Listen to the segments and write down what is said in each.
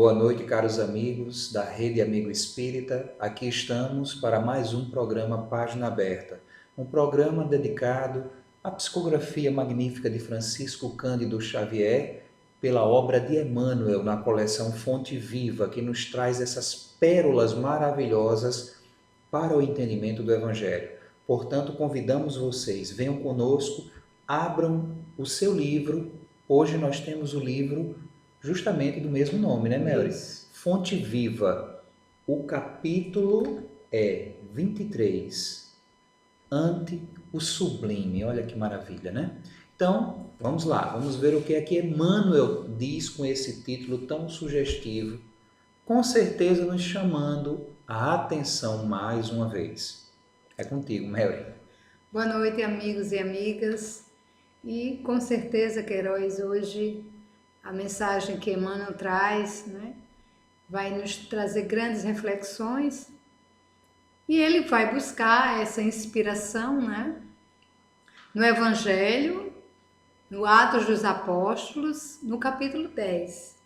Boa noite, caros amigos da Rede Amigo Espírita. Aqui estamos para mais um programa Página Aberta, um programa dedicado à psicografia magnífica de Francisco Cândido Xavier, pela obra de Emmanuel, na coleção Fonte Viva, que nos traz essas pérolas maravilhosas para o entendimento do Evangelho. Portanto, convidamos vocês, venham conosco, abram o seu livro. Hoje nós temos o livro justamente do mesmo nome, né, Mary? Isso. Fonte Viva. O capítulo é 23, Ante o Sublime. Olha que maravilha, né? Então, vamos lá, vamos ver o que é que Emmanuel diz com esse título tão sugestivo, com certeza nos chamando a atenção mais uma vez. É contigo, Mary. Boa noite, amigos e amigas. E com certeza, Queiroz, hoje a mensagem que Emmanuel traz, né, vai nos trazer grandes reflexões e ele vai buscar essa inspiração, né, no Evangelho, no Atos dos Apóstolos, no capítulo 10.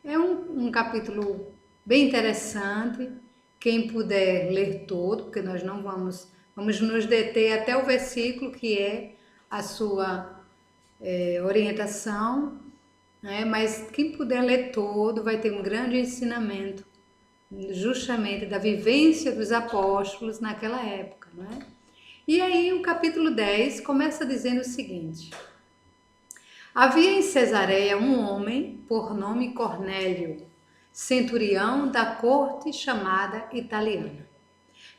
É um capítulo bem interessante. Quem puder ler todo, porque nós não vamos nos deter até o versículo que é a sua orientação, né? Mas quem puder ler todo vai ter um grande ensinamento, justamente da vivência dos apóstolos naquela época, não é? E aí o capítulo 10 começa dizendo o seguinte: havia em Cesareia um homem por nome Cornélio, centurião da corte chamada italiana,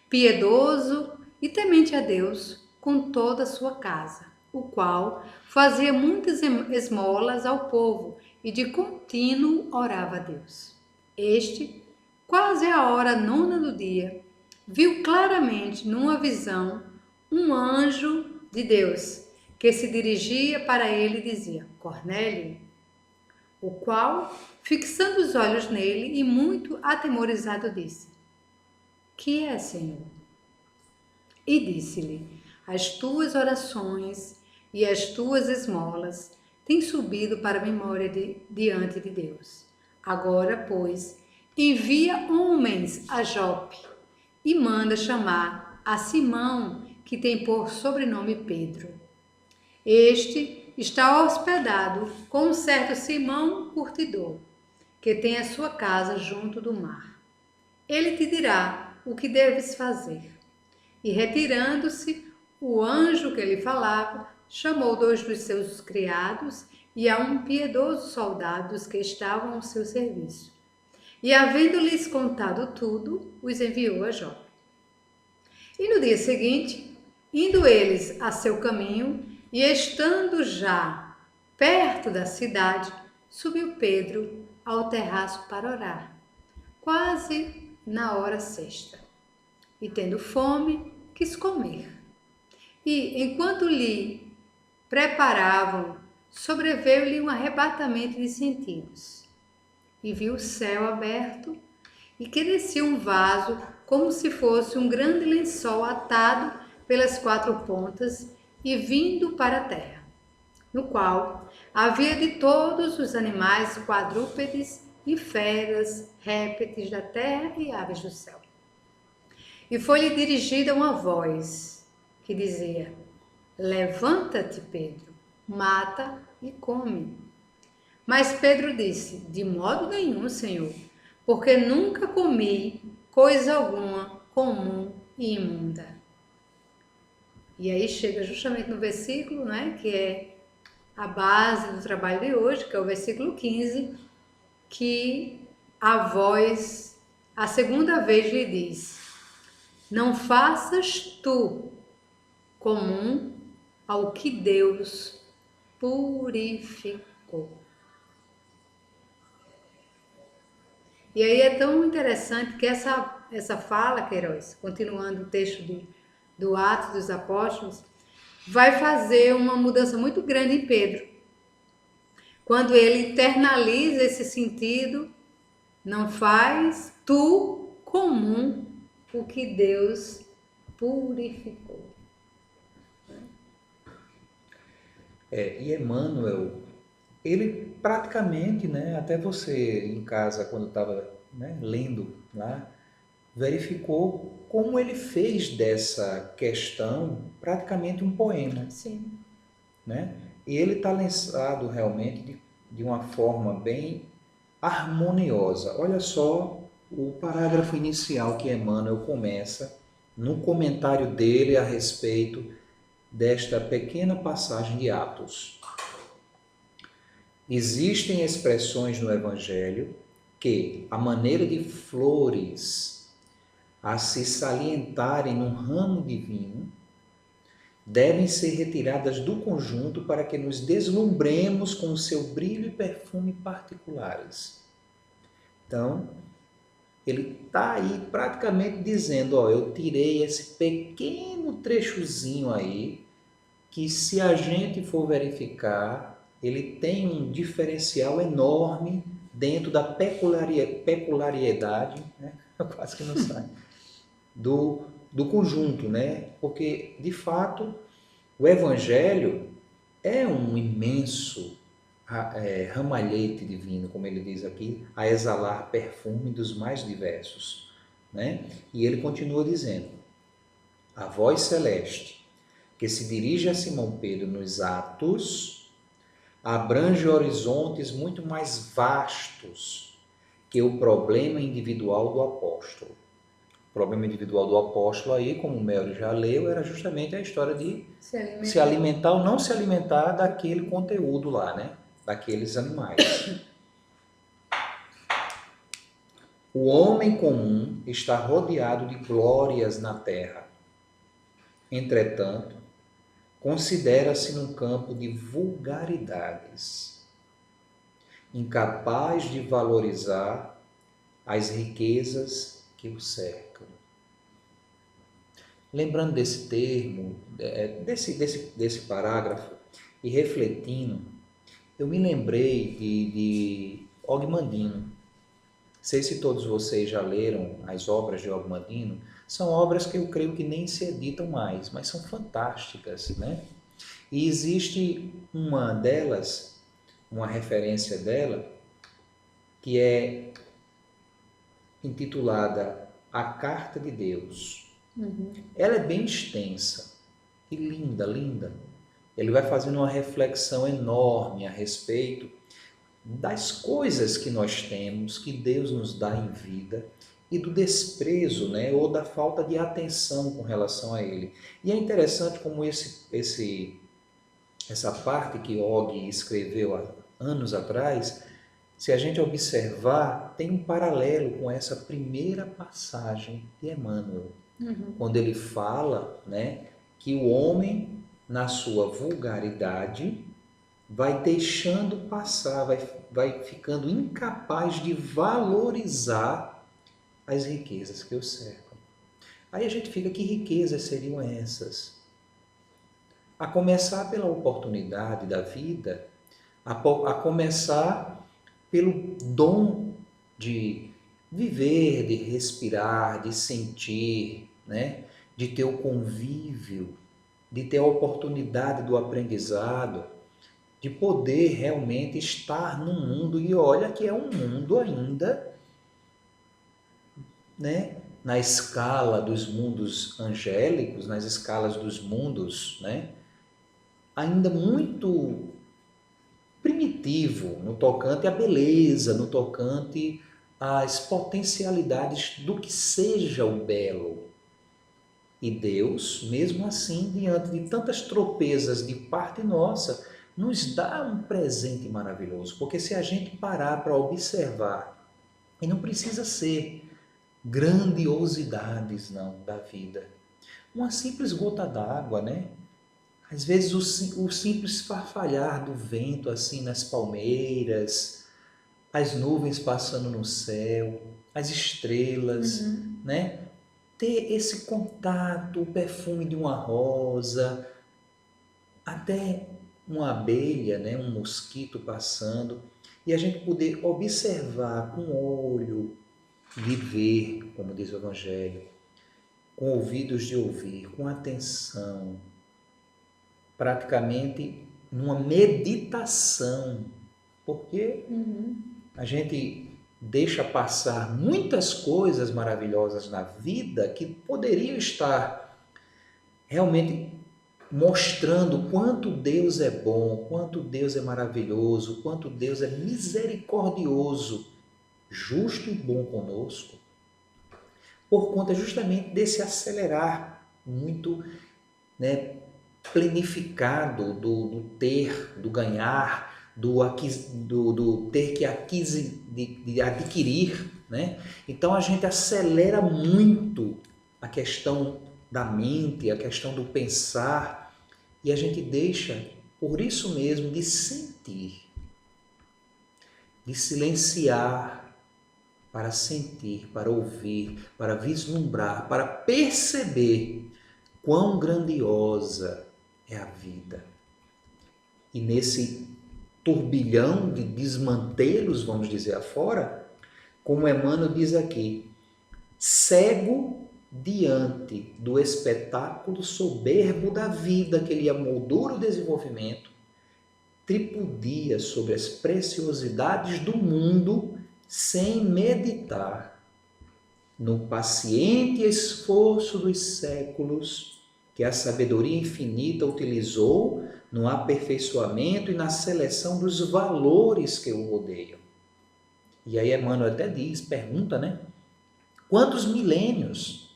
piedoso e temente a Deus com toda a sua casa, o qual fazia muitas esmolas ao povo e de contínuo orava a Deus. Este, quase à hora nona do dia, viu claramente numa visão um anjo de Deus que se dirigia para ele e dizia: Cornélio, o qual, fixando os olhos nele e muito atemorizado, disse: Que é, Senhor? E disse-lhe: As tuas orações e as tuas esmolas têm subido para a memória diante de Deus. Agora, pois, envia homens a Jope e manda chamar a Simão, que tem por sobrenome Pedro. Este está hospedado com um certo Simão curtidor, que tem a sua casa junto do mar. Ele te dirá o que deves fazer. E retirando-se, o anjo que lhe falava chamou 2 dos seus criados e a um piedoso soldado dos que estavam ao seu serviço. E, havendo-lhes contado tudo, os enviou a Jope. E no dia seguinte, indo eles a seu caminho e estando já perto da cidade, subiu Pedro ao terraço para orar, quase na hora sexta. E tendo fome, quis comer. E, enquanto lhe preparavam, sobreveio-lhe um arrebatamento de sentidos. E viu o céu aberto e que descia um vaso como se fosse um grande lençol atado pelas 4 pontas e vindo para a terra, no qual havia de todos os animais quadrúpedes e feras, répteis da terra e aves do céu. E foi-lhe dirigida uma voz que dizia: Levanta-te, Pedro, mata e come. Mas Pedro disse: De modo nenhum, Senhor, porque nunca comi coisa alguma comum e imunda. E aí chega justamente no versículo, né, que é a base do trabalho de hoje, que é o versículo 15, que a voz, a segunda vez lhe diz: Não faças tu comum ao que Deus purificou. E aí é tão interessante que essa fala, Queiroz, continuando o texto do Atos dos Apóstolos, vai fazer uma mudança muito grande em Pedro. Quando ele internaliza esse sentido, não faz tu comum o que Deus purificou. E Emmanuel, ele praticamente, né, até você em casa, quando estava, né, lendo lá, verificou como ele fez dessa questão praticamente um poema, Sim. né? E ele está lançado realmente de uma forma bem harmoniosa. Olha só o parágrafo inicial que Emmanuel começa no comentário dele a respeito desta pequena passagem de Atos. Existem expressões no Evangelho que, à maneira de flores a se salientarem num ramo divino, devem ser retiradas do conjunto para que nos deslumbremos com o seu brilho e perfume particulares. Então, ele está aí praticamente dizendo, ó, eu tirei esse pequeno trechozinho aí, que se a gente for verificar, ele tem um diferencial enorme dentro da peculiaridade, né? Quase que não sai, do conjunto, né? Porque, de fato, o Evangelho é um imenso ramalhete divino, como ele diz aqui, a exalar perfume dos mais diversos, né? E ele continua dizendo, a voz celeste que se dirige a Simão Pedro nos Atos abrange horizontes muito mais vastos que o problema individual do apóstolo. O problema individual do apóstolo aí, como o Mel já leu, era justamente a história de se alimentar ou não se alimentar daquele conteúdo lá, né? Daqueles animais. O homem comum está rodeado de glórias na terra. Entretanto, considera-se num campo de vulgaridades, incapaz de valorizar as riquezas que o cercam. Lembrando desse termo, desse parágrafo, e refletindo, eu me lembrei de Og Mandino. Não sei se todos vocês já leram as obras de Og Mandino. São obras que eu creio que nem se editam mais, mas são fantásticas, né? E existe uma delas, uma referência dela, que é intitulada A Carta de Deus. Ela é bem extensa e linda, linda. Ele vai fazendo uma reflexão enorme a respeito das coisas que nós temos, que Deus nos dá em vida, e do desprezo, né, ou da falta de atenção com relação a Ele. E é interessante como essa parte que Og escreveu há anos atrás, se a gente observar, tem um paralelo com essa primeira passagem de Emmanuel, quando ele fala, né, que o homem, na sua vulgaridade, vai deixando passar, vai ficando incapaz de valorizar as riquezas que o cercam. Aí a gente fica, que riquezas seriam essas? A começar pela oportunidade da vida, a começar pelo dom de viver, de respirar, de sentir, né? De ter o convívio, de ter a oportunidade do aprendizado, de poder realmente estar no mundo. E olha que é um mundo ainda, né? Na escala dos mundos angélicos, nas escalas dos mundos, né? Ainda muito primitivo no tocante à beleza, no tocante às potencialidades do que seja o belo. E Deus, mesmo assim, diante de tantas tropezas de parte nossa, nos dá um presente maravilhoso. Porque se a gente parar para observar, e não precisa ser grandiosidades não da vida, uma simples gota d'água, né? Às vezes o simples farfalhar do vento assim nas palmeiras, as nuvens passando no céu, as estrelas, né? Ter esse contato, o perfume de uma rosa, até uma abelha, né? Um mosquito passando, e a gente poder observar com o olho de ver, como diz o Evangelho, com ouvidos de ouvir, com atenção, praticamente numa meditação, porque a gente deixa passar muitas coisas maravilhosas na vida que poderiam estar realmente mostrando quanto Deus é bom, quanto Deus é maravilhoso, quanto Deus é misericordioso, justo e bom conosco, por conta justamente desse acelerar muito, né, planificado do ter, do ganhar, do ter que de adquirir, né? Então a gente acelera muito a questão da mente, a questão do pensar, e a gente deixa, por isso mesmo, de sentir, de silenciar para sentir, para ouvir, para vislumbrar, para perceber quão grandiosa é a vida. E nesse turbilhão de desmantelos, vamos dizer afora, como Emmanuel diz aqui, cego diante do espetáculo soberbo da vida que lhe amoldura o desenvolvimento, tripudia sobre as preciosidades do mundo sem meditar no paciente esforço dos séculos que a sabedoria infinita utilizou no aperfeiçoamento e na seleção dos valores que o rodeiam. E aí Emmanuel até diz, pergunta, né? Quantos milênios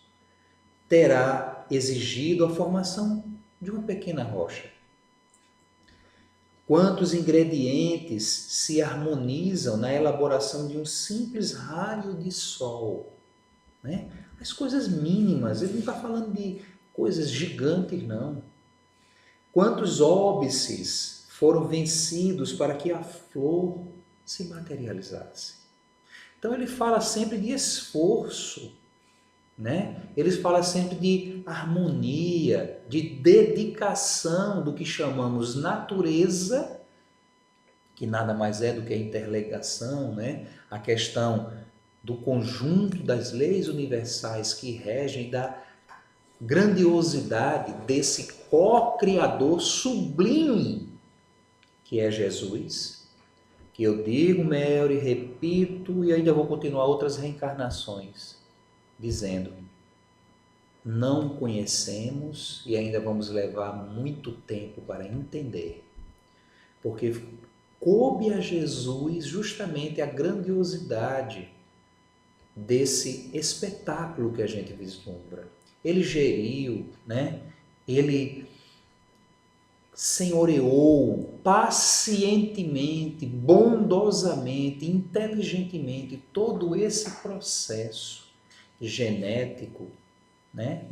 terá exigido a formação de uma pequena rocha? Quantos ingredientes se harmonizam na elaboração de um simples raio de sol? Né? As coisas mínimas, ele não está falando de coisas gigantes, não. Quantos óbices foram vencidos para que a flor se materializasse? Então ele fala sempre de esforço, né? Ele fala sempre de harmonia, de dedicação do que chamamos natureza, que nada mais é do que a interligação, né? A questão do conjunto das leis universais que regem, da grandiosidade desse co-criador sublime que é Jesus, que eu digo, Mary, repito e ainda vou continuar outras reencarnações, dizendo, não conhecemos e ainda vamos levar muito tempo para entender, porque coube a Jesus justamente a grandiosidade desse espetáculo que a gente vislumbra. Ele geriu, né? Ele senhoreou pacientemente, bondosamente, inteligentemente todo esse processo genético, né?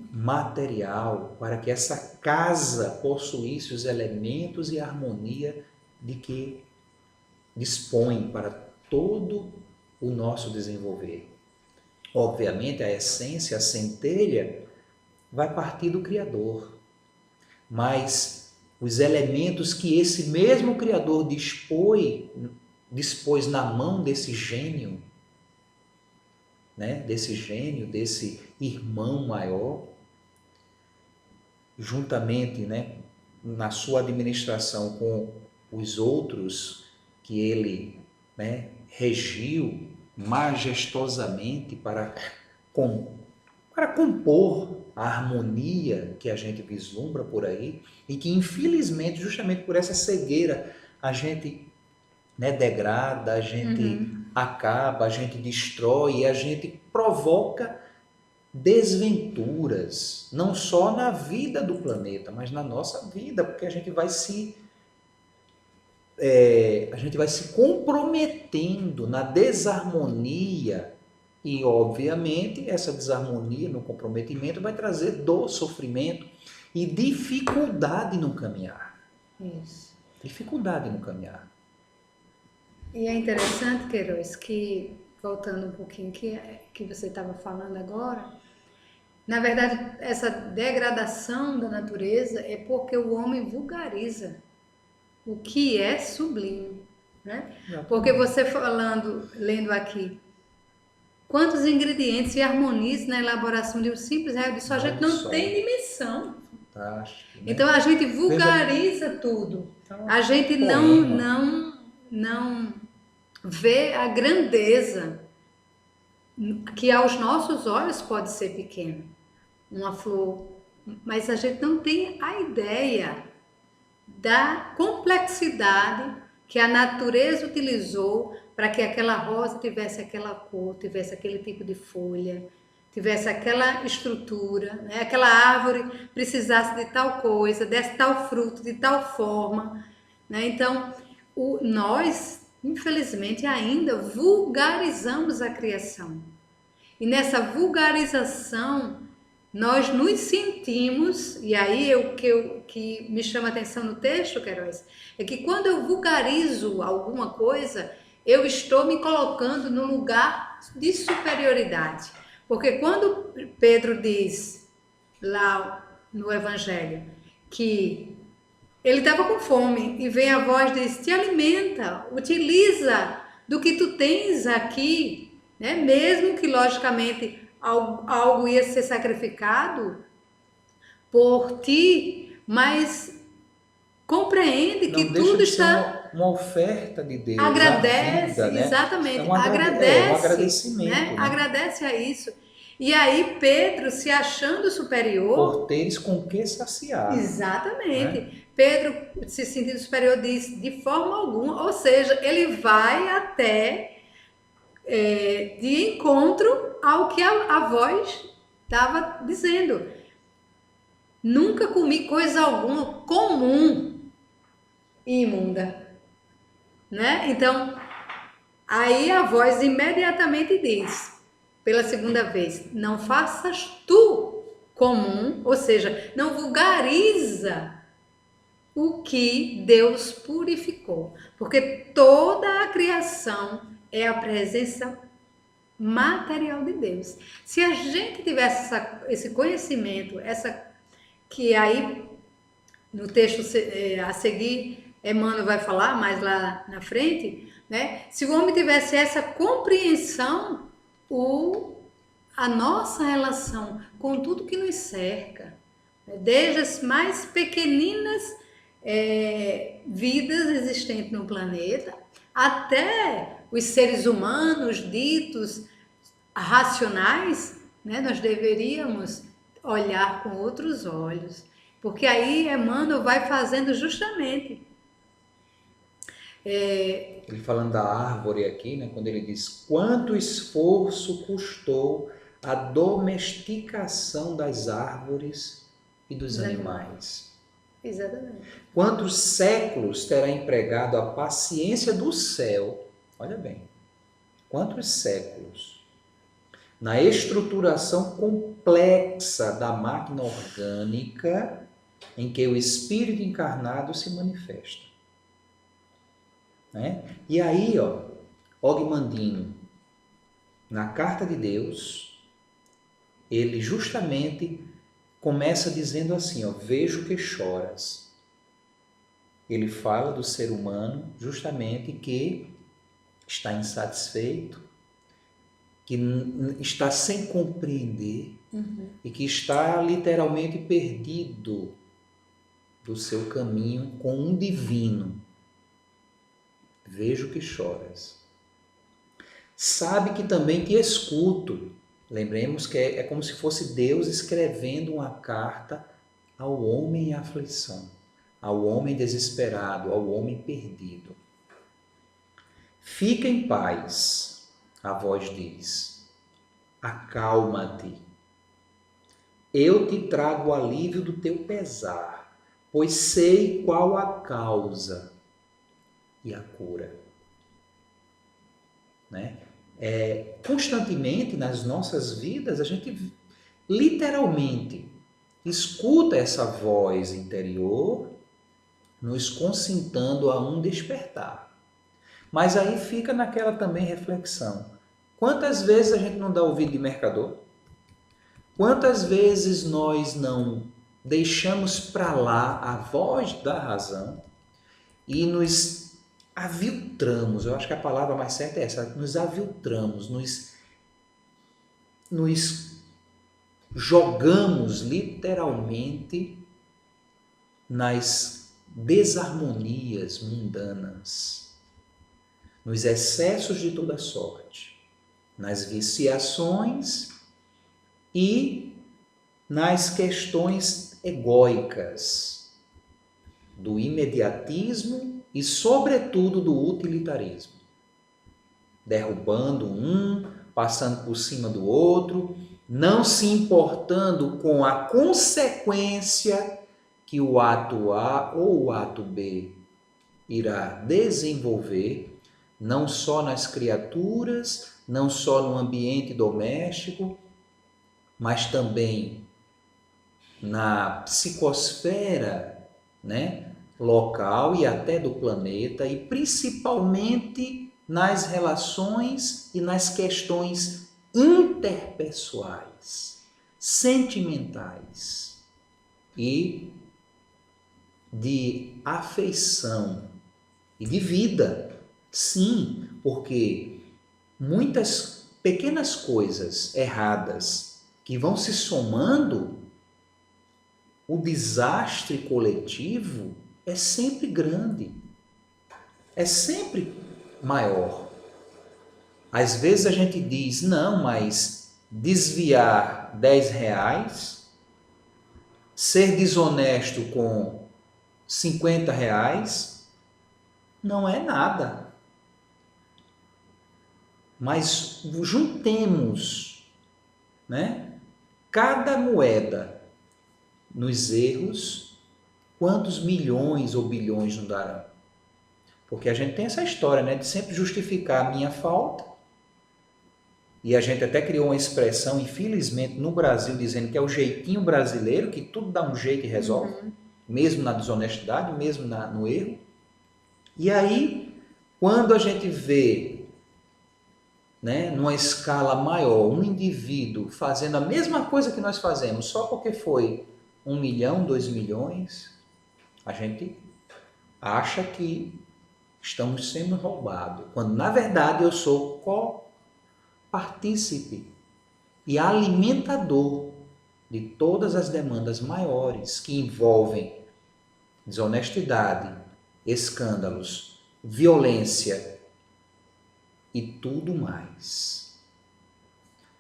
Material, para que essa casa possuísse os elementos e a harmonia de que dispõe para todo o nosso desenvolver. Obviamente, a essência, a centelha, vai partir do Criador, mas os elementos que esse mesmo Criador dispôs na mão desse gênio, né? Desse irmão maior, juntamente, né? Na sua administração com os outros que ele, né? Regiu majestosamente para compor a harmonia que a gente vislumbra por aí e que infelizmente, justamente por essa cegueira, a gente, né, degrada, a gente acaba, a gente destrói e a gente provoca desventuras, não só na vida do planeta, mas na nossa vida, porque a gente vai se comprometendo na desarmonia e, obviamente, essa desarmonia no comprometimento vai trazer dor, sofrimento e dificuldade no caminhar. Isso. Dificuldade no caminhar. E é interessante, Queiroz, que, voltando um pouquinho que você estava falando agora, na verdade, essa degradação da natureza é porque o homem vulgariza o que é sublime, né? Porque você falando, lendo aqui, quantos ingredientes se harmonizam na elaboração de um simples raio de sol, a gente não tem dimensão. Fantástico, né? Então a gente vulgariza tudo. A gente não não vê a grandeza que aos nossos olhos pode ser pequena, uma flor, mas a gente não tem a ideia da complexidade que a natureza utilizou para que aquela rosa tivesse aquela cor, tivesse aquele tipo de folha, tivesse aquela estrutura, né? Aquela árvore precisasse de tal coisa, desse tal fruto, de tal forma, né? Então, nós, infelizmente, ainda vulgarizamos a criação. E nessa vulgarização, nós nos sentimos, e aí que me chama a atenção no texto, Queiroz, é que quando eu vulgarizo alguma coisa, eu estou me colocando no lugar de superioridade. Porque quando Pedro diz lá no Evangelho que ele estava com fome e vem a voz e diz: te alimenta, utiliza do que tu tens aqui, né? Mesmo que logicamente algo ia ser sacrificado por ti, mas compreende que Não deixa tudo de ser está. uma oferta de Deus, a Agradece, vida, né? exatamente, Um agradece, né? agradecimento, né? Agradece a isso. E aí Pedro, se achando superior, Por teres com que saciar, exatamente, né? Pedro, se sentindo superior, diz de forma alguma, ou seja, ele vai até de encontro ao que a voz estava dizendo. Nunca comi coisa alguma comum e imunda, né? Então, aí a voz imediatamente diz, pela segunda vez: não faças tu comum, ou seja, não vulgariza o que Deus purificou, porque toda a criação é a presença material de Deus. Se a gente tivesse esse conhecimento, que aí no texto a seguir, Emmanuel vai falar mais lá na frente, né? Se o homem tivesse essa compreensão, a nossa relação com tudo que nos cerca, né? Desde as mais pequeninas vidas existentes no planeta, até os seres humanos ditos racionais, né? Nós deveríamos olhar com outros olhos. Porque aí Emmanuel vai fazendo justamente. Ele falando da árvore aqui, né? Quando ele diz quanto esforço custou a domesticação das árvores e dos animais. Exatamente. Quantos séculos terá empregado a paciência do céu? Olha bem, quantos séculos na estruturação complexa da máquina orgânica em que o espírito encarnado se manifesta. Né? E aí, Og-Mandino, na Carta de Deus, ele justamente começa dizendo assim, vejo que choras. Ele fala do ser humano justamente que está insatisfeito, que está sem compreender e que está literalmente perdido do seu caminho com um divino. Vejo que choras. Sabe que também te escuto. Lembremos que é como se fosse Deus escrevendo uma carta ao homem em aflição, ao homem desesperado, ao homem perdido. Fica em paz, a voz diz. Acalma-te. Eu te trago o alívio do teu pesar, pois sei qual a causa e a cura. Né? Constantemente nas nossas vidas, a gente literalmente escuta essa voz interior nos concitando a um despertar. Mas aí fica naquela também reflexão. Quantas vezes a gente não dá ouvido de mercador? Quantas vezes nós não deixamos para lá a voz da razão e nos aviltramos, eu acho que a palavra mais certa é essa, nos aviltramos, nos jogamos literalmente nas desarmonias mundanas. nos excessos de toda sorte, nas viciações e nas questões egóicas, do imediatismo e, sobretudo, do utilitarismo. Derrubando um, passando por cima do outro, não se importando com a consequência que o ato A ou o ato B irá desenvolver, não só nas criaturas, não só no ambiente doméstico, mas também na psicosfera, né, local e até do planeta, e principalmente nas relações e nas questões interpessoais, sentimentais e de afeição e de vida. Sim, porque muitas pequenas coisas erradas que vão se somando, o desastre coletivo é sempre grande, é sempre maior. Às vezes a gente diz, não, mas desviar R$ 10, ser desonesto com R$ 50, não é nada. Mas juntemos, né, cada moeda nos erros, quantos milhões ou bilhões não darão? Porque a gente tem essa história, né, de sempre justificar a minha falta. E a gente até criou uma expressão, infelizmente, no Brasil, dizendo que é o jeitinho brasileiro, que tudo dá um jeito e resolve, mesmo na desonestidade, mesmo no erro. E aí, quando a gente vê, né, numa escala maior, um indivíduo fazendo a mesma coisa que nós fazemos, só porque foi 1 milhão, 2 milhões, a gente acha que estamos sendo roubados, quando na verdade eu sou copartícipe e alimentador de todas as demandas maiores que envolvem desonestidade, escândalos, violência e tudo mais.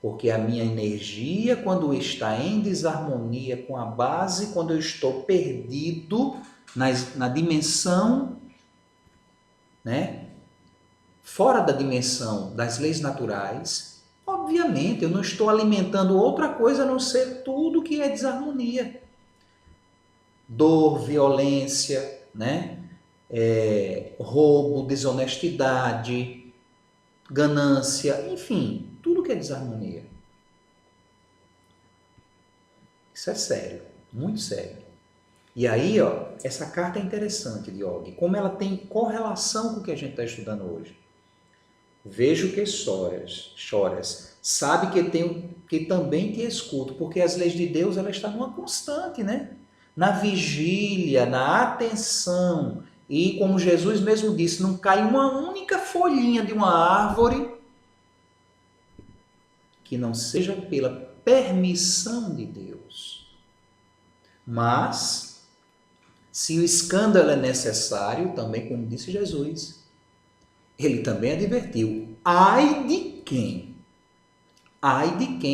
Porque a minha energia, quando está em desarmonia com a base, quando eu estou perdido na dimensão, né, fora da dimensão das leis naturais, obviamente eu não estou alimentando outra coisa a não ser tudo que é desarmonia. Dor, violência, né, roubo, desonestidade, ganância, enfim, tudo que é desarmonia. Isso é sério, muito sério. E aí, ó, essa carta é interessante de Og, como ela tem correlação com o que a gente está estudando hoje. Vejo que choras, sabe que também te escuto, porque as leis de Deus ela está numa constante, né? Na vigília, na atenção, e como Jesus mesmo disse, não cai uma única folhinha de uma árvore que não seja pela permissão de Deus. Mas, se o escândalo é necessário, também como disse Jesus, ele também advertiu, ai de quem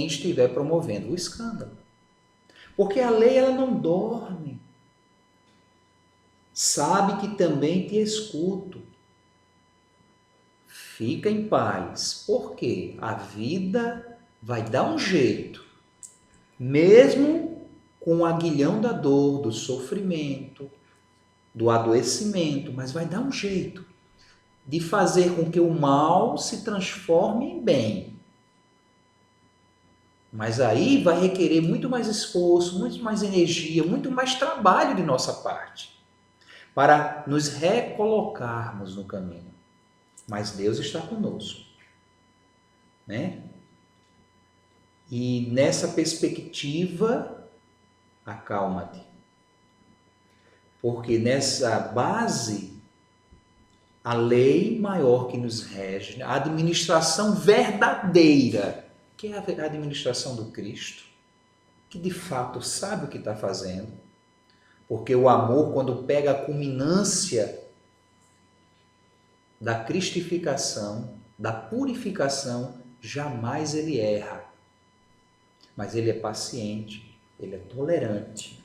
estiver promovendo o escândalo. Porque a lei ela não dorme. Sabe que também te escuto. Fica em paz, porque a vida vai dar um jeito, mesmo com o aguilhão da dor, do sofrimento, do adoecimento, mas vai dar um jeito de fazer com que o mal se transforme em bem. Mas aí vai requerer muito mais esforço, muito mais energia, muito mais trabalho de nossa parte para nos recolocarmos no caminho. Mas Deus está conosco, né? E nessa perspectiva, acalma-te. Porque nessa base, a lei maior que nos rege, a administração verdadeira, que é a administração do Cristo, que de fato sabe o que está fazendo. Porque o amor, quando pega a culminância da cristificação, da purificação, jamais ele erra. Mas ele é paciente, ele é tolerante.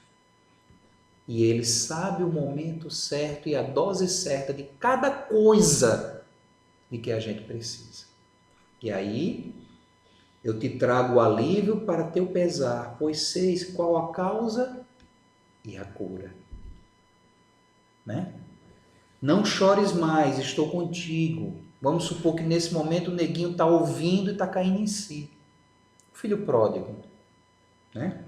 E ele sabe o momento certo e a dose certa de cada coisa de que a gente precisa. E aí, eu te trago o alívio para teu pesar, pois seis qual a causa e a cura. Né? Não chores mais, estou contigo. Vamos supor que nesse momento o neguinho está ouvindo e está caindo em si. O filho pródigo. Né?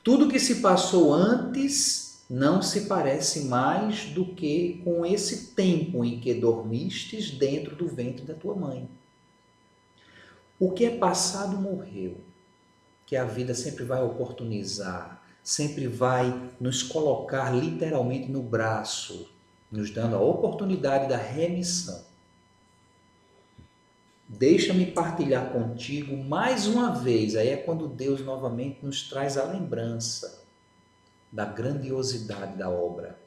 Tudo que se passou antes não se parece mais do que com esse tempo em que dormistes dentro do ventre da tua mãe. O que é passado morreu, que a vida sempre vai oportunizar, sempre vai nos colocar literalmente no braço, nos dando a oportunidade da remissão. Deixa-me partilhar contigo mais uma vez, aí é quando Deus novamente nos traz a lembrança da grandiosidade da obra.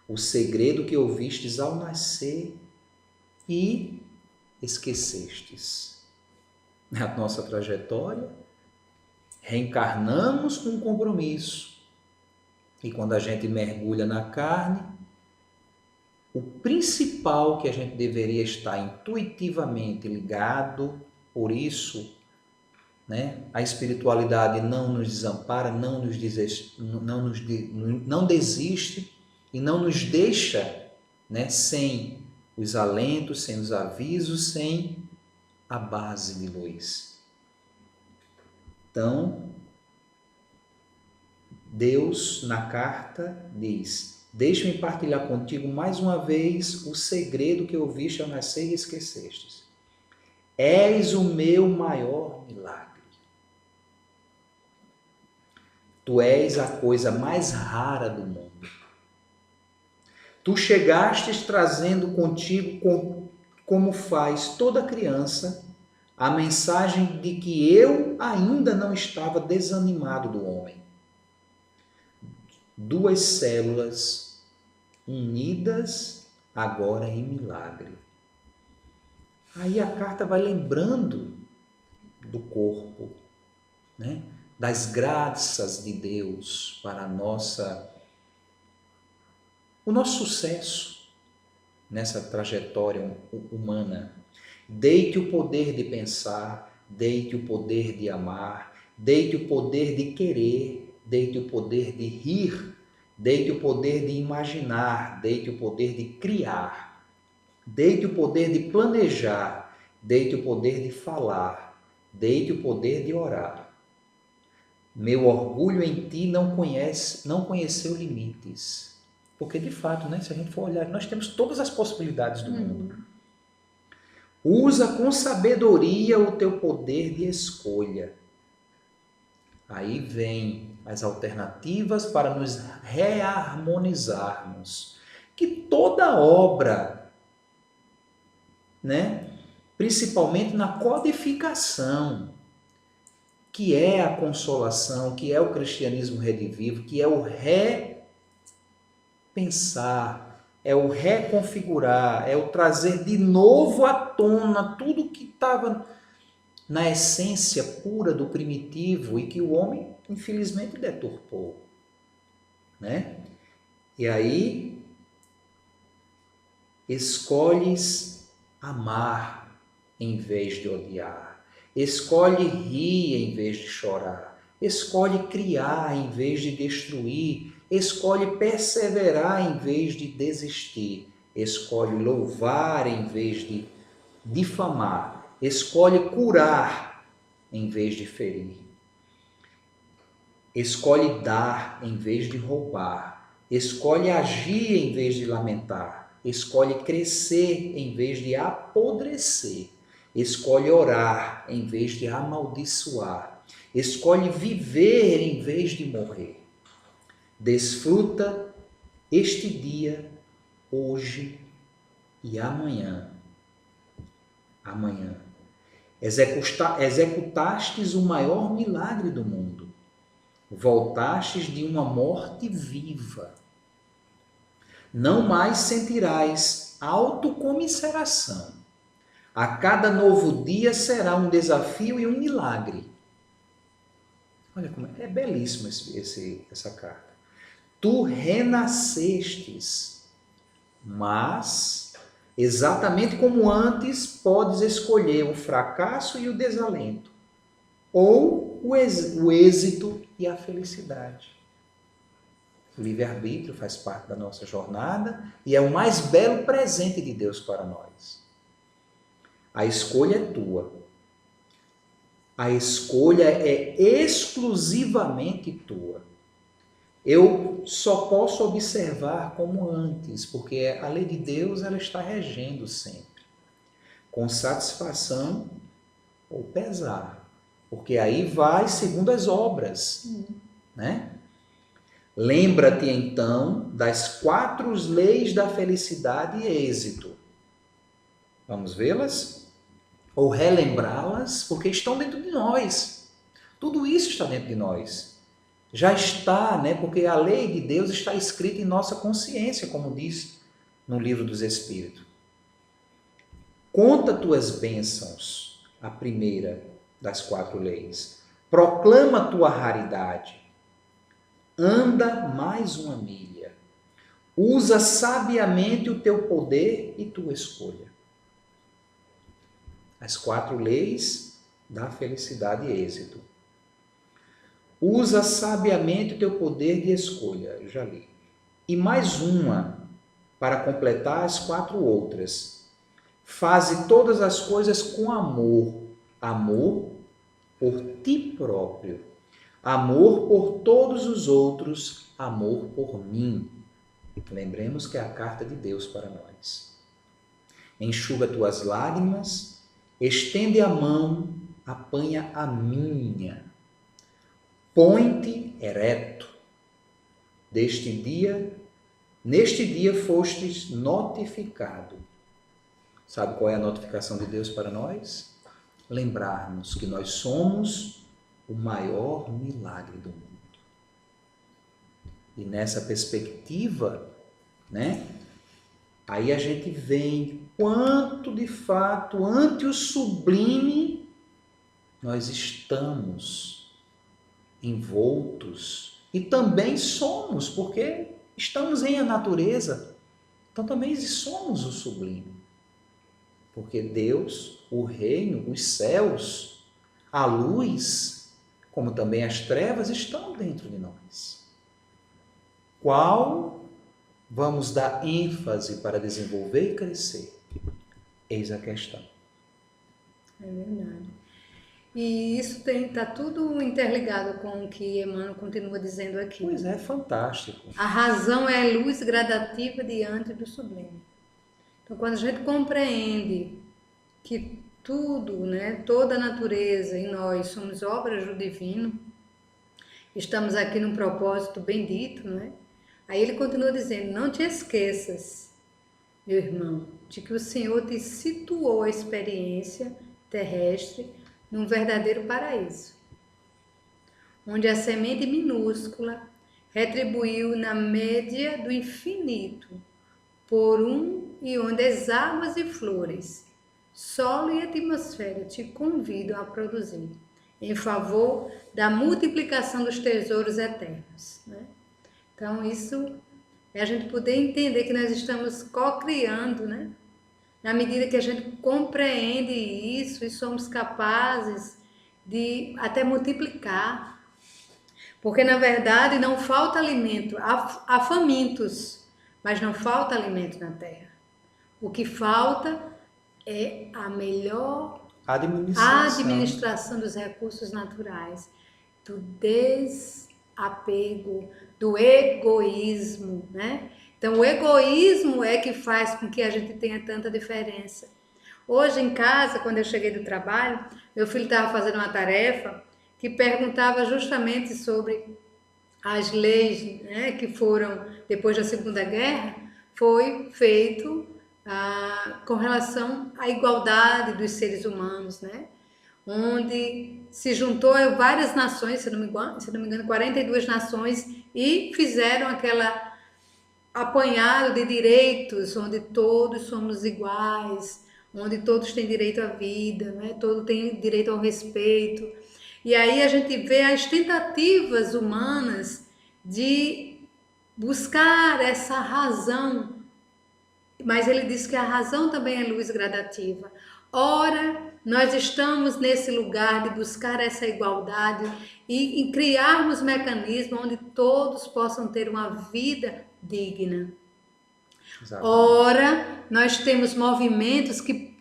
O segredo que ouvistes ao nascer e esquecestes. Na nossa trajetória, reencarnamos com um compromisso. E quando a gente mergulha na carne, o principal que a gente deveria estar intuitivamente ligado, por isso, né, a espiritualidade não nos desampara, não desiste e não nos deixa, né, sem os alentos, sem os avisos, sem a base de luz. Então, Deus, na carta, diz: deixa-me partilhar contigo mais uma vez o segredo que ouviste ao nascer e esquecestes. És o meu maior milagre. Tu és a coisa mais rara do mundo. Tu chegastes trazendo contigo, como faz toda criança, a mensagem de que eu ainda não estava desanimado do homem. Duas células unidas agora em milagre. Aí a carta vai lembrando do corpo, né? Das graças de Deus para o nosso sucesso nessa trajetória humana. Dei-te o poder de pensar, dei-te o poder de amar, dei-te o poder de querer, dei-te o poder de rir, dei-te o poder de imaginar, dei-te o poder de criar, dei-te o poder de planejar, dei-te o poder de falar, dei-te o poder de orar. Meu orgulho em ti não conheceu limites. Porque, de fato, né, se a gente for olhar, nós temos todas as possibilidades do mundo. Usa com sabedoria o teu poder de escolha. Aí vem as alternativas para nos reharmonizarmos. Que toda obra, né, principalmente na codificação, que é a consolação, que é o cristianismo redivivo, que é o repensar, é o reconfigurar, é o trazer de novo à tona tudo que estava na essência pura do primitivo e que o homem, infelizmente, deturpou. Né? E aí, escolhes amar em vez de odiar. Escolhe rir em vez de chorar. Escolhe criar em vez de destruir. Escolhe perseverar em vez de desistir. Escolhe louvar em vez de difamar. Escolhe curar em vez de ferir. Escolhe dar em vez de roubar. Escolhe agir em vez de lamentar. Escolhe crescer em vez de apodrecer. Escolhe orar em vez de amaldiçoar. Escolhe viver em vez de morrer. Desfruta este dia, hoje e amanhã. Amanhã. Executastes o maior milagre do mundo. Voltastes de uma morte viva. Não mais sentirás autocomisseração. A cada novo dia será um desafio e um milagre. Olha como é belíssimo essa carta. Tu renascestes, mas, exatamente como antes, podes escolher o fracasso e o desalento, ou o êxito e a felicidade. O livre-arbítrio faz parte da nossa jornada e é o mais belo presente de Deus para nós. A escolha é tua. A escolha é exclusivamente tua. Eu só posso observar como antes, porque a lei de Deus ela está regendo sempre, com satisfação ou pesar, porque aí vai segundo as obras, né? Lembra-te então das 4 leis da felicidade e êxito. Vamos vê-las? Ou relembrá-las, porque estão dentro de nós. Tudo isso está dentro de nós. Já está, né? Porque a lei de Deus está escrita em nossa consciência, como diz no livro dos Espíritos. Conta tuas bênçãos, a primeira das 4 leis. Proclama tua raridade. Anda mais uma milha. Usa sabiamente o teu poder e tua escolha. As 4 leis da felicidade e êxito. Usa sabiamente o teu poder de escolha. Eu já li. E mais uma, para completar as 4 outras. Faze todas as coisas com amor. Amor por ti próprio. Amor por todos os outros. Amor por mim. Lembremos que é a carta de Deus para nós. Enxuga tuas lágrimas. Estende a mão. Apanha a minha. Põe-te ereto. Neste dia fostes notificado. Sabe qual é a notificação de Deus para nós? Lembrar-nos que nós somos o maior milagre do mundo. E nessa perspectiva, né? Aí a gente vê quanto de fato, ante o sublime, nós estamos envoltos e também somos, porque estamos em a natureza, então também somos o sublime. Porque Deus, o reino, os céus, a luz, como também as trevas, estão dentro de nós. Qual vamos dar ênfase para desenvolver e crescer? Eis a questão. É verdade. E isso está tudo interligado com o que Emmanuel continua dizendo aqui. Pois é, fantástico. A razão é a luz gradativa diante do sublime. Então, quando a gente compreende que tudo, né, toda a natureza e nós somos obras do divino, estamos aqui num propósito bendito, né? Aí ele continua dizendo, não te esqueças, meu irmão, de que o Senhor te situou a experiência terrestre num verdadeiro paraíso, onde a semente minúscula retribuiu na média do infinito por e onde as águas e flores, solo e atmosfera te convidam a produzir, em favor da multiplicação dos tesouros eternos, né? Então, isso é a gente poder entender que nós estamos co-criando, né? Na medida que a gente compreende isso e somos capazes de até multiplicar. Porque, na verdade, não falta alimento. Há famintos, mas não falta alimento na terra. O que falta é a melhor administração dos recursos naturais, do desapego, do egoísmo, né? Então, o egoísmo é que faz com que a gente tenha tanta diferença. Hoje, em casa, quando eu cheguei do trabalho, meu filho estava fazendo uma tarefa que perguntava justamente sobre as leis, né, que foram, depois da Segunda Guerra, foi feito com relação à igualdade dos seres humanos, né? Onde se juntou várias nações, se não me engano, 42 nações, e fizeram aquela apanhado de direitos, onde todos somos iguais, onde todos têm direito à vida, né? Todos têm direito ao respeito. E aí a gente vê as tentativas humanas de buscar essa razão, mas ele diz que a razão também é luz gradativa. Ora, nós estamos nesse lugar de buscar essa igualdade e em criarmos mecanismos onde todos possam ter uma vida digna. Exatamente. Ora, nós temos movimentos que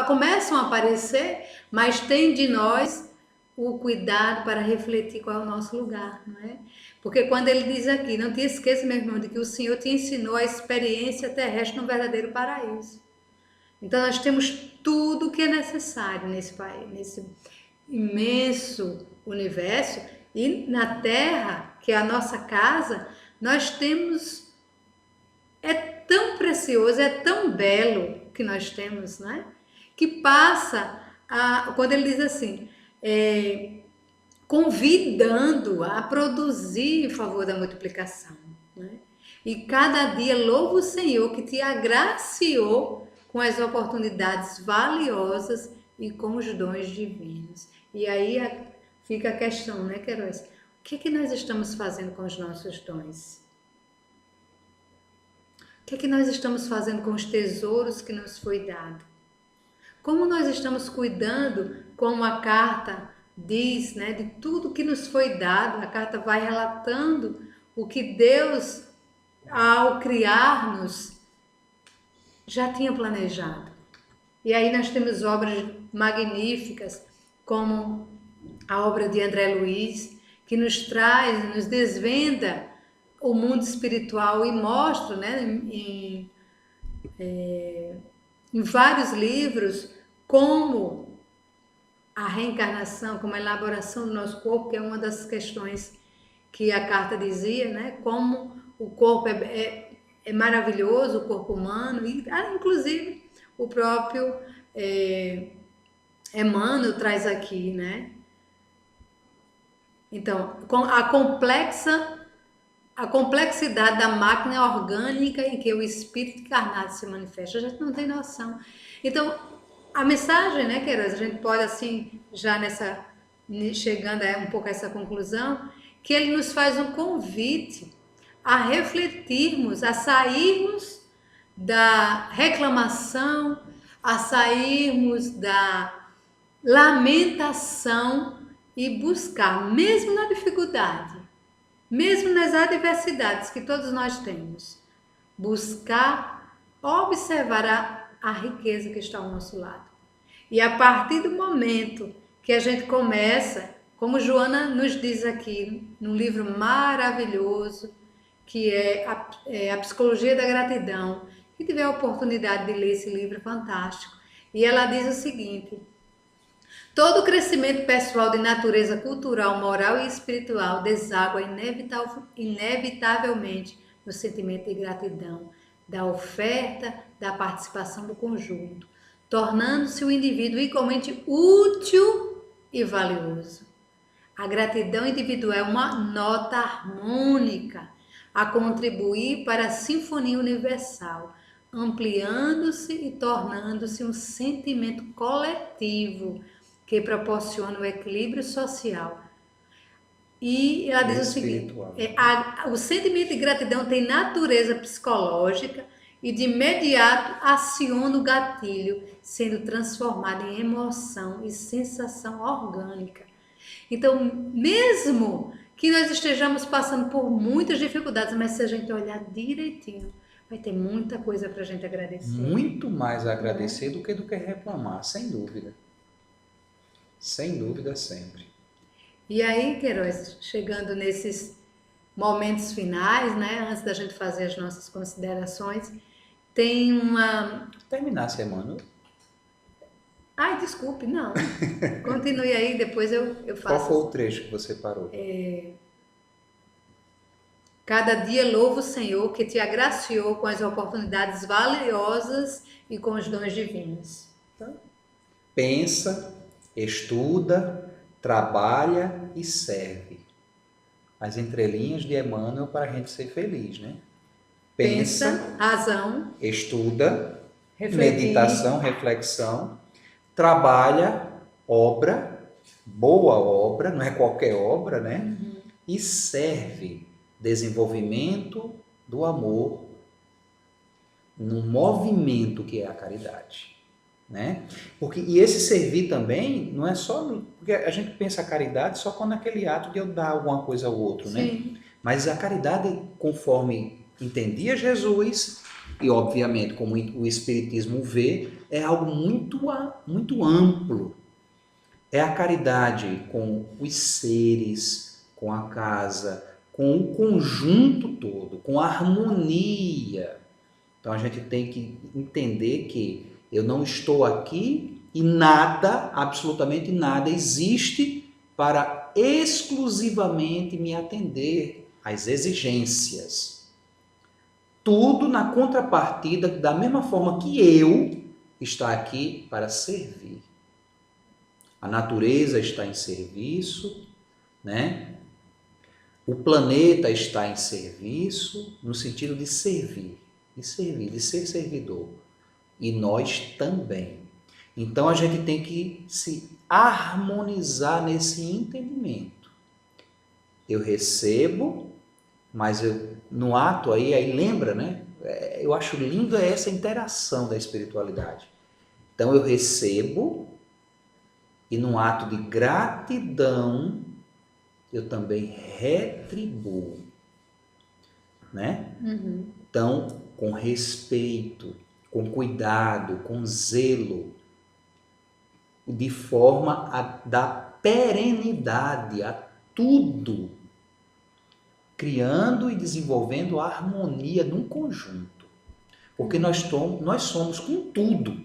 começam a aparecer, mas tem de nós o cuidado para refletir qual é o nosso lugar, não é? Porque quando ele diz aqui, não te esqueça, meu irmão, de que o Senhor te ensinou a experiência terrestre no verdadeiro paraíso. Então nós temos tudo o que é necessário nesse país, nesse imenso universo, e na Terra, que é a nossa casa, nós temos, é tão precioso, é tão belo o que nós temos, né? Que passa a, quando ele diz assim, convidando a produzir em favor da multiplicação, né? E cada dia louva o Senhor que te agraciou com as oportunidades valiosas e com os dons divinos. E aí fica a questão, né, Queiroz? O que nós estamos fazendo com os nossos dons? O que nós estamos fazendo com os tesouros que nos foi dado? Como nós estamos cuidando, como a carta diz, né, de tudo que nos foi dado? A carta vai relatando o que Deus, ao criar-nos, já tinha planejado. E aí nós temos obras magníficas, como a obra de André Luiz, que nos traz, nos desvenda o mundo espiritual e mostra, né, em vários livros, como a reencarnação, como a elaboração do nosso corpo, que é uma das questões que a carta dizia, né, como o corpo é maravilhoso, o corpo humano, e inclusive o próprio Emmanuel traz aqui, né? Então, a complexidade da máquina orgânica em que o espírito encarnado se manifesta, a gente não tem noção. Então, a mensagem, né, Queiroz, a gente pode assim, já chegando a um pouco a essa conclusão, que ele nos faz um convite a refletirmos, a sairmos da reclamação, a sairmos da lamentação e buscar, mesmo na dificuldade, mesmo nas adversidades que todos nós temos, buscar observar a riqueza que está ao nosso lado. E a partir do momento que a gente começa, como Joana nos diz aqui, num livro maravilhoso, que é a Psicologia da Gratidão, que tiver a oportunidade de ler esse livro fantástico. E ela diz o seguinte: todo crescimento pessoal de natureza cultural, moral e espiritual deságua inevitavelmente no sentimento de gratidão, da oferta, da participação do conjunto, tornando-se o indivíduo igualmente útil e valioso. A gratidão individual é uma nota harmônica a contribuir para a sinfonia universal, ampliando-se e tornando-se um sentimento coletivo que proporciona o equilíbrio social. E ela diz o seguinte: o sentimento de gratidão tem natureza psicológica e de imediato aciona o gatilho, sendo transformado em emoção e sensação orgânica. Então, mesmo que nós estejamos passando por muitas dificuldades, mas se a gente olhar direitinho, vai ter muita coisa para a gente agradecer. Muito mais a agradecer do que reclamar, sem dúvida. Sem dúvida, sempre. E aí, Queiroz, chegando nesses momentos finais, né, antes da gente fazer as nossas considerações, tem uma... Terminasse, Emmanuel? Ai, desculpe, não. Continue aí, depois eu faço. Qual foi o trecho que você parou? Cada dia louva o Senhor que te agraciou com as oportunidades valiosas e com os dons divinos. Então, pensa, estuda, trabalha e serve. as entrelinhas de Emmanuel para a gente ser feliz, né? Pensa, razão, estuda, refletir. meditação, reflexão, trabalha, obra, boa obra, não é qualquer obra, né? E serve, desenvolvimento do amor no movimento que é a caridade, né? E esse servir também não é só, porque a gente pensa a caridade só quando aquele ato de eu dar alguma coisa ao outro, né? Sim. Mas a caridade, conforme entendia Jesus, e obviamente como o Espiritismo vê, é algo muito amplo. É a caridade com os seres, com a casa, com o conjunto todo, com a harmonia. Então a gente tem que entender que eu não estou aqui e nada, absolutamente nada, existe para exclusivamente me atender às exigências. Tudo na contrapartida, da mesma forma que eu está aqui para servir. A natureza está em serviço, né? O planeta está em serviço, no sentido de servir, de ser servidor. E nós também. Então a gente tem que se harmonizar nesse entendimento. Eu recebo, mas no ato aí lembra, né? Eu acho lindo essa interação da espiritualidade. Então eu recebo e num ato de gratidão eu também retribuo, né? Então, com respeito, com cuidado, com zelo, de forma a dar perenidade a tudo, criando e desenvolvendo a harmonia num conjunto. Porque nós somos com tudo,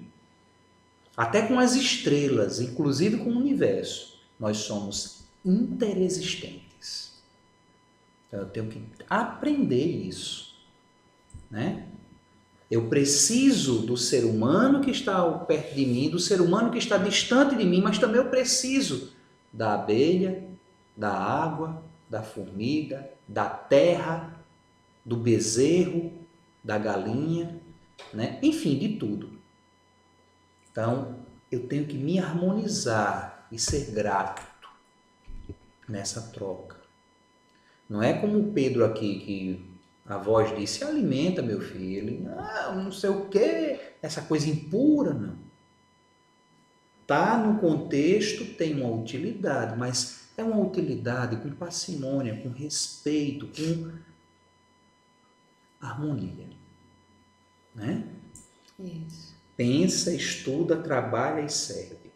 até com as estrelas, inclusive com o universo, nós somos interexistentes. Então eu tenho que aprender isso, né? Eu preciso do ser humano que está perto de mim, do ser humano que está distante de mim, mas também eu preciso da abelha, da água, da formiga, da terra, do bezerro, da galinha, né? Enfim, de tudo. Então, eu tenho que me harmonizar e ser grato nessa troca. Não é como o Pedro aqui, que a voz disse, se alimenta, meu filho. Ele, não sei o quê, essa coisa impura, não. Tá no contexto, tem uma utilidade, mas é uma utilidade com parcimônia, com respeito, com harmonia. Né? Isso. Pensa, estuda, trabalha e serve.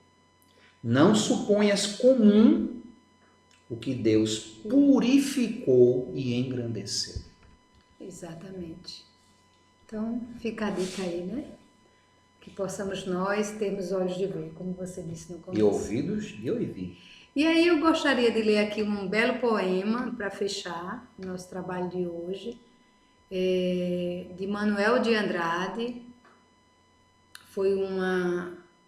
Não suponhas comum o que Deus purificou e engrandeceu. Exatamente. Então, fica a dica aí, né? Que possamos nós termos olhos de ver, como você disse no começo. E ouvidos de ouvir. E aí eu gostaria de ler aqui um belo poema para fechar o nosso trabalho de hoje, de Manuel de Andrade. Foi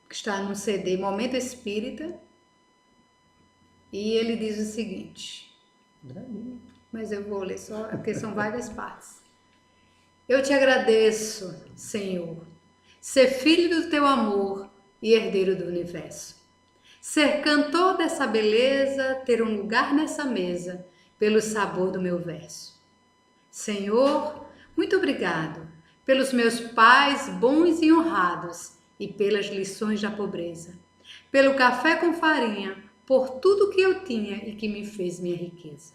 que está no CD Momento Espírita. E ele diz o seguinte, mas eu vou ler só, porque são várias partes. Eu te agradeço, Senhor, ser filho do teu amor e herdeiro do universo. Ser cantor dessa beleza, ter um lugar nessa mesa, pelo sabor do meu verso. Senhor, muito obrigado pelos meus pais bons e honrados e pelas lições da pobreza, pelo café com farinha, por tudo que eu tinha e que me fez minha riqueza.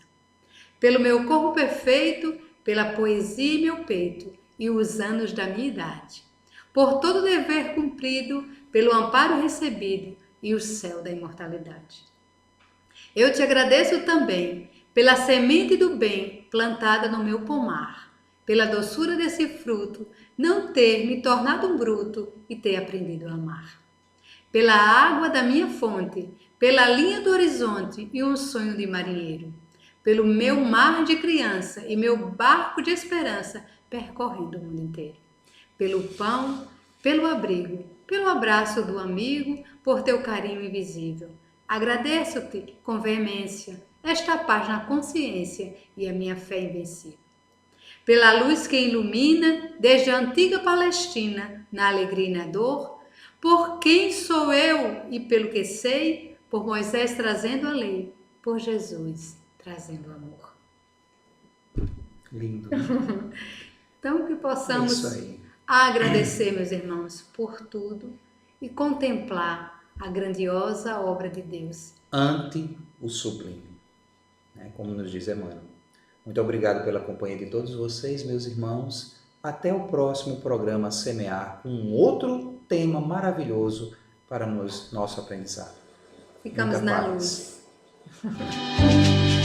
Pelo meu corpo perfeito, pela poesia em meu peito e os anos da minha idade. Por todo dever cumprido, pelo amparo recebido e o céu da imortalidade. Eu te agradeço também pela semente do bem plantada no meu pomar, pela doçura desse fruto, não ter me tornado um bruto e ter aprendido a amar. Pela água da minha fonte, pela linha do horizonte e um sonho de marinheiro, pelo meu mar de criança e meu barco de esperança percorrendo o mundo inteiro, pelo pão, pelo abrigo, pelo abraço do amigo, por teu carinho invisível. Agradeço-te com veemência esta paz na consciência e a minha fé invencível. Pela luz que ilumina desde a antiga Palestina, na alegria e na dor, por quem sou eu e pelo que sei, por Moisés trazendo a lei, por Jesus trazendo o amor. Lindo. Então que É possamos isso aí. agradecer, meus irmãos, por tudo e contemplar a grandiosa obra de Deus. Ante o sublime, né? Como nos diz Emmanuel. Muito obrigado pela companhia de todos vocês, meus irmãos. Até o próximo programa Semear, com um outro tema maravilhoso para nosso aprendizado. Ficamos Muita na paz. luz.